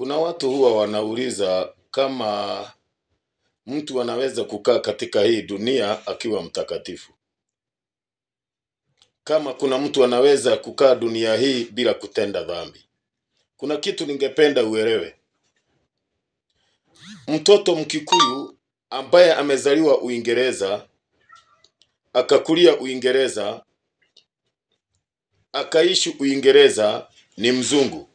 Kuna watu huwa wanauliza kama mtu anaweza kukaa katika hii dunia akiwa mtakatifu. Kama kuna mtu anaweza kukaa dunia hii bila kutenda dhambi. Kuna kitu ningependa uelewe. Mtoto Mkikuyu ambaye amezaliwa Uingereza, akakulia Uingereza, akaishi Uingereza ni mzungu.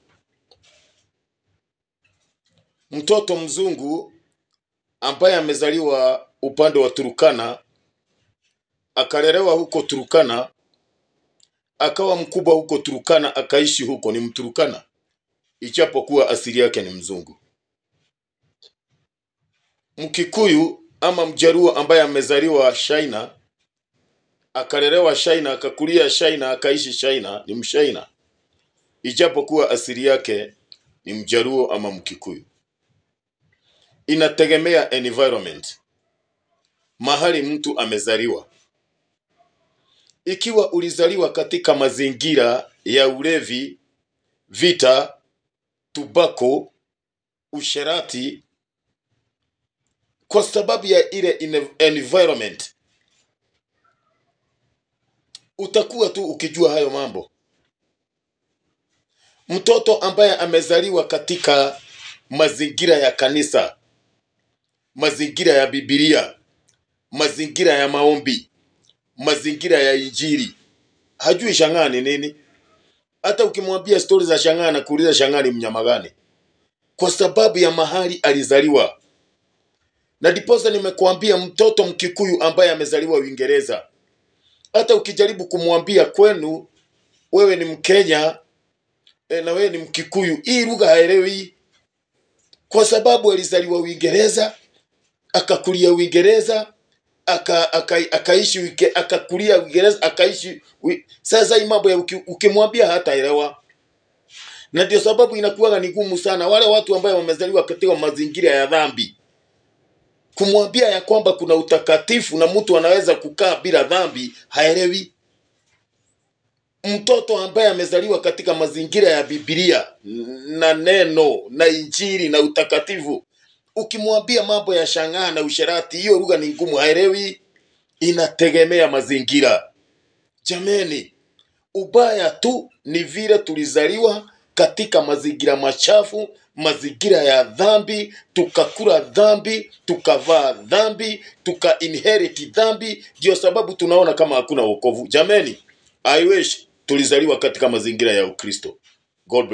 Mtoto mzungu ambaye amezaliwa upande wa Turkana, akalelewa huko Turkana, akawa mkubwa huko Turkana, akaishi huko, ni Mturkana, ijapokuwa asili yake ni mzungu. Mkikuyu ama Mjaruo ambaye amezaliwa China, akalelewa China, akakulia China, akaishi China, ni Mchina, ijapokuwa asili yake ni Mjaruo ama Mkikuyu. Inategemea environment, mahali mtu amezaliwa. Ikiwa ulizaliwa katika mazingira ya ulevi, vita, tobacco, usherati, kwa sababu ya ile environment, utakuwa tu ukijua hayo mambo. Mtoto ambaye amezaliwa katika mazingira ya kanisa, mazingira ya Biblia, mazingira ya maombi, mazingira ya Injili, hajui shangaa ni nini. Hata ukimwambia stories za shangaa na kuuliza shangaa ni mnyama gani, kwa sababu ya mahali alizaliwa. Na diposa nimekuambia mtoto Mkikuyu ambaye amezaliwa Uingereza, hata ukijaribu kumwambia kwenu wewe ni Mkenya na wewe ni Mkikuyu, hii lugha haelewi, kwa sababu alizaliwa Uingereza, akakulia Uingereza, akaishi akakulia Uingereza, akaishi. Sasa hii mambo ya ukimwambia hataelewa. Na ndio sababu inakuwa ni ngumu sana wale watu ambao wamezaliwa katika mazingira ya dhambi kumwambia ya kwamba kuna utakatifu na mtu anaweza kukaa bila dhambi, haelewi. Mtoto ambaye amezaliwa katika mazingira ya Biblia na neno na Injili na utakatifu, ukimwambia mambo ya shangaa na usherati, hiyo lugha ni ngumu, haelewi. Inategemea mazingira. Jameni, ubaya tu ni vile tulizaliwa katika mazingira machafu, mazingira ya dhambi, tukakula dhambi, tukavaa dhambi, tuka-inherit dhambi, ndio sababu tunaona kama hakuna wokovu. Jameni, I wish tulizaliwa katika mazingira ya Ukristo. God bless.